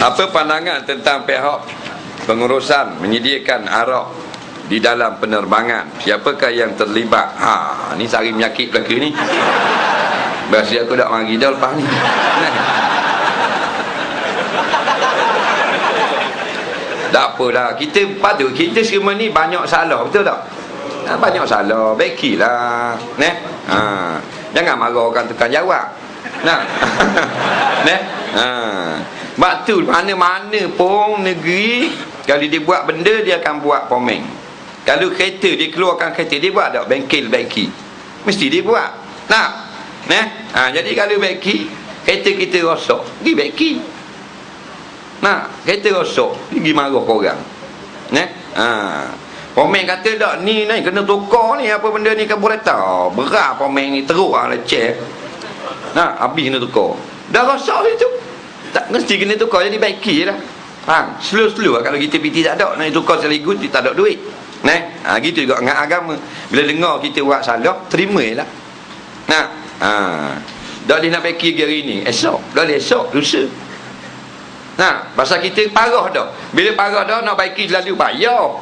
Apa pandangan tentang pihak pengurusan menyediakan arak di dalam penerbangan? Siapakah yang terlibat? Ni sari menyakit belaka ni. Biasa aku tak mari dah lepas ni. Tak apa dah. Kita patut, kita semua ni banyak salah, betul tak? Banyak salah, baikilah. Jangan marah orang tukang jawab. Sebab tu mana-mana pun negeri, kalau dia buat benda, dia akan buat pomeng. Kalau kereta, dia keluarkan kereta, dia buat tak bengkel baiki? Mesti dia buat. Jadi kalau baiki, kereta kita rosak, pergi baiki. Kereta rosak, pergi marah korang. Pomeng kata tak, ni kena tukar ni, apa benda ni karburator. Berat pomeng ni, teruk lah leceh. Habis kena tukar. Dah rosak situ, tak mesti kena tukar, jadi baiki je lah. Slow-slow lah. Kalau kita piti tak ada, nak tukar sekaligus, kita tak ada duit. Gitu juga dengan agama. Bila dengar kita buat salah, terima je lah. Tak boleh nak baiki hari ni, esok. Tak boleh esok, lusa. Pasal kita parah dah. Bila parah dah, nak baiki selalu payah.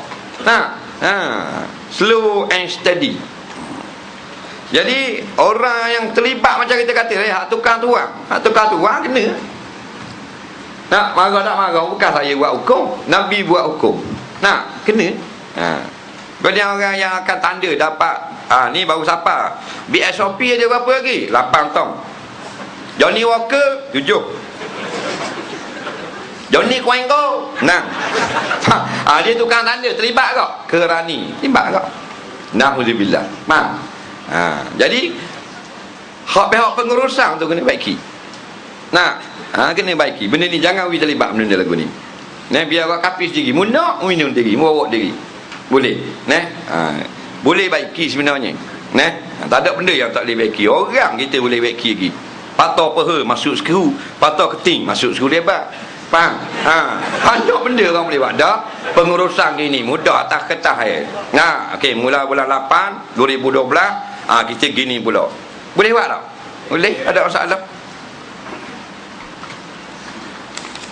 Slow and steady. Jadi orang yang terlibat macam kita kata, hak tukang tuang kena. Marah tak marah, bukan saya buat hukum, Nabi buat hukum. Kena. Banyak orang yang akan tanda dapat ni baru siapa BSOP aja berapa lagi? 8 tahun. Johnny Walker 7. Johnny Kuengko 6. Dia tukang tanda, terlibat tak? Kerani terlibat tak? Na'udzubillah. Jadi pihak pengurusan tu kena baiki. Kena baiki. Benda ni jangan terlibat benda lagu ni. Biar awak kapis diri, munak minum diri, muawak diri. Boleh. Boleh baiki sebenarnya. Tak ada benda yang tak boleh baiki. Orang kita boleh baiki lagi. Patah peha masuk skru, patah keting masuk skru lebar. Faham? Banyak benda orang boleh buat. Dah pengurusan gini mudah atas kertas okey, mula bulan 8 2012 kita gini pula. Boleh buat tak? Boleh, ada masalah.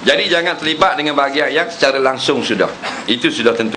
Jadi jangan terlibat dengan bahagian yang secara langsung sudah. Itu sudah tentu.